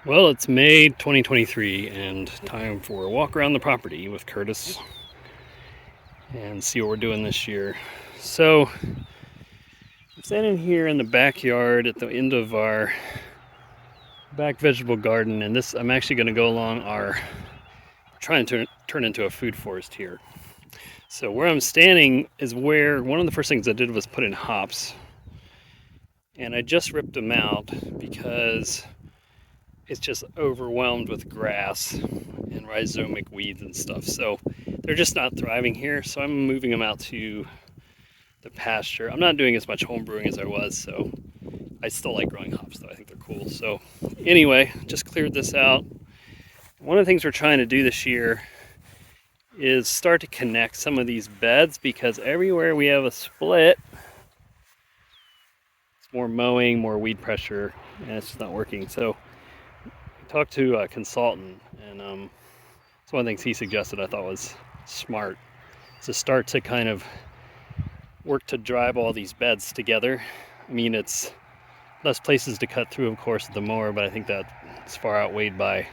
Well, it's May 2023 and time for a walk around the property with Curtis and see what we're doing this year. So, I'm standing here in the backyard at the end of our back vegetable garden, and this I'm actually going to go along our trying to turn into a food forest here. So, where I'm standing is where one of the first things I did was put in hops, and I just ripped them out because it's just overwhelmed with grass and rhizomic weeds and stuff. So they're just not thriving here. So I'm moving them out to the pasture. I'm not doing as much home brewing as I was, so I still like growing hops though. I think they're cool. So anyway, just cleared this out. One of the things we're trying to do this year is start to connect some of these beds because everywhere we have a split, it's more mowing, more weed pressure, and it's just not working. So talked to a consultant, and it's one of the things he suggested I thought was smart. To start to kind of work to drive all these beds together. I mean, it's less places to cut through, of course, with the mower, but I think that's far outweighed by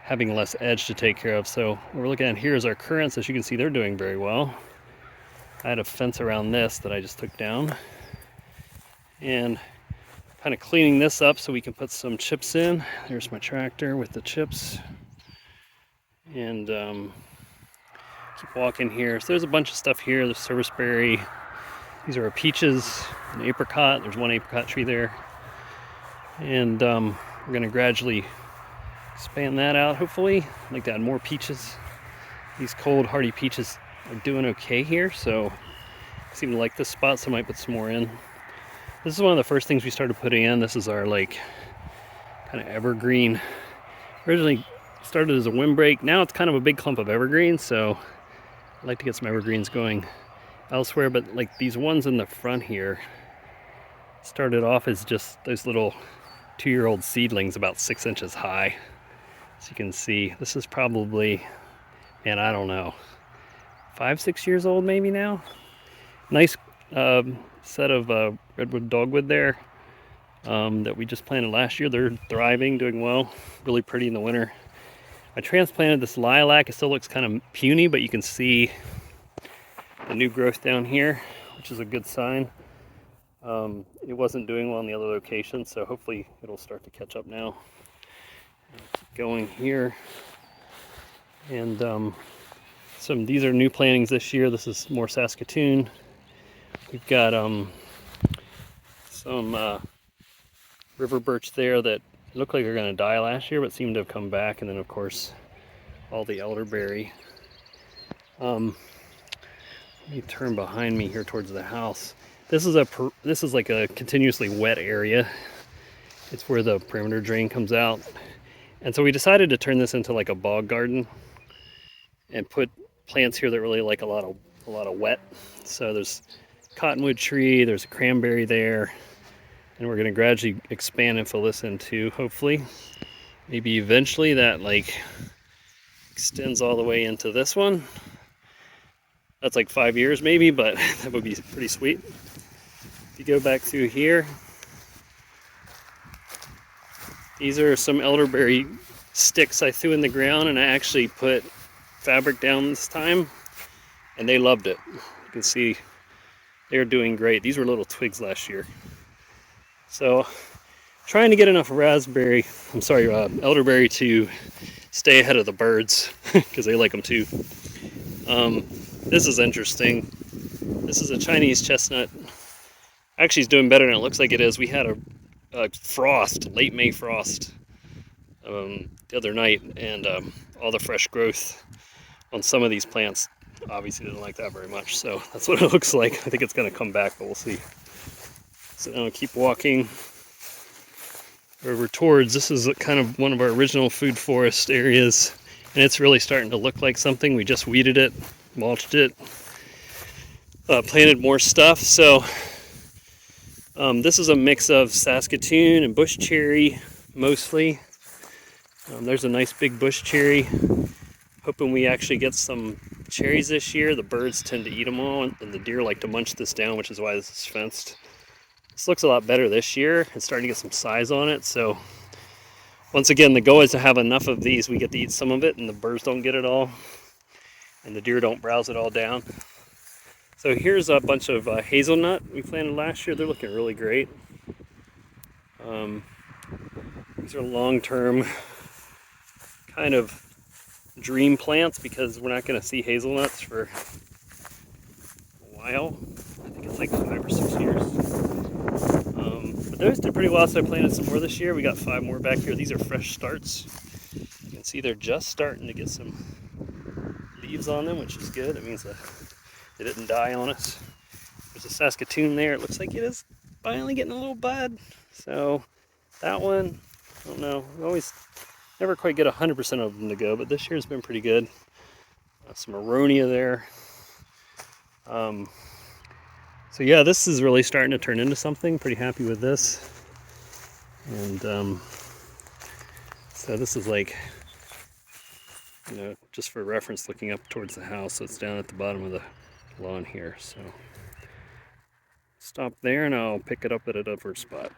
having less edge to take care of. So what we're looking at here is our currants. As you can see, they're doing very well. I had a fence around this that I just took down, and kind of cleaning this up so we can put some chips in. There's my tractor with the chips. And keep walking here. So there's a bunch of stuff here. There's serviceberry. These are our peaches, an apricot. There's one apricot tree there. And we're going to gradually expand that out, hopefully. I'd like to add more peaches. These cold, hardy peaches are doing okay here, so I seem to like this spot, so I might put some more in. This is one of the first things we started putting in. This is our like kind of evergreen. Originally started as a windbreak. Now it's kind of a big clump of evergreens, so I'd like to get some evergreens going elsewhere. But like these ones in the front here started off as just those little 2-year-old seedlings about 6 inches high. As you can see, this is probably, man, I don't know, 5-6 years old maybe now. Nice set of redwood dogwood there that we just planted last year. They're thriving, doing well, really pretty in the winter. I transplanted this lilac. It still looks kind of puny, but you can see the new growth down here, which is a good sign. It wasn't doing well in the other location, so hopefully it'll start to catch up now. Keep going here. And these are new plantings this year. This is more Saskatoon. We've got some river birch there that looked like they're going to die last year, but seem to have come back. And then, of course, all the elderberry. Let me turn behind me here towards the house. This is like a continuously wet area. It's where the perimeter drain comes out, and so we decided to turn this into like a bog garden and put plants here that really like a lot of wet. So there's a cottonwood tree, there's a cranberry there, and we're going to gradually expand and fill this into, hopefully, maybe eventually that like extends all the way into this one. That's like 5 years maybe, but that would be pretty sweet. If you go back through here, these are some elderberry sticks I threw in the ground, and I actually put fabric down this time, and they loved it. You can see they're doing great. These were little twigs last year. So trying to get enough elderberry to stay ahead of the birds because they like them too. This is interesting. This is a Chinese chestnut. Actually, it's doing better than it looks like it is. We had a frost, late May frost, the other night, and all the fresh growth on some of these plants obviously didn't like that very much. So that's what it looks like. I think it's going to come back, but we'll see. So now I'll keep walking over towards, this is kind of one of our original food forest areas, and it's really starting to look like something. We just weeded it, mulched it, planted more stuff. So this is a mix of Saskatoon and bush cherry mostly. There's a nice big bush cherry. Hoping we actually get some cherries this year. The birds tend to eat them all, and the deer like to munch this down, which is why this is fenced. This looks a lot better this year. It's starting to get some size on it, so Once again, the goal is to have enough of these. We get to eat some of it and the birds don't get it all and the deer don't browse it all down. So here's a bunch of hazelnut we planted last year. They're looking really great. These are long-term kind of dream plants because we're not going to see hazelnuts for a while. I think it's like 5 or 6 years. But those did pretty well, so I planted some more this year. We got 5 more back here. These are fresh starts. You can see they're just starting to get some leaves on them, which is good. It means that they didn't die on us. There's a Saskatoon there. It looks like it is finally getting a little bud. So that one, I don't know. We always never quite get 100% of them to go, but this year's been pretty good. Some aronia there. So yeah, this is really starting to turn into something. Pretty happy with this. And so this is like, you know, just for reference, looking up towards the house. So it's down at the bottom of the lawn here. So stop there and I'll pick it up at a different spot.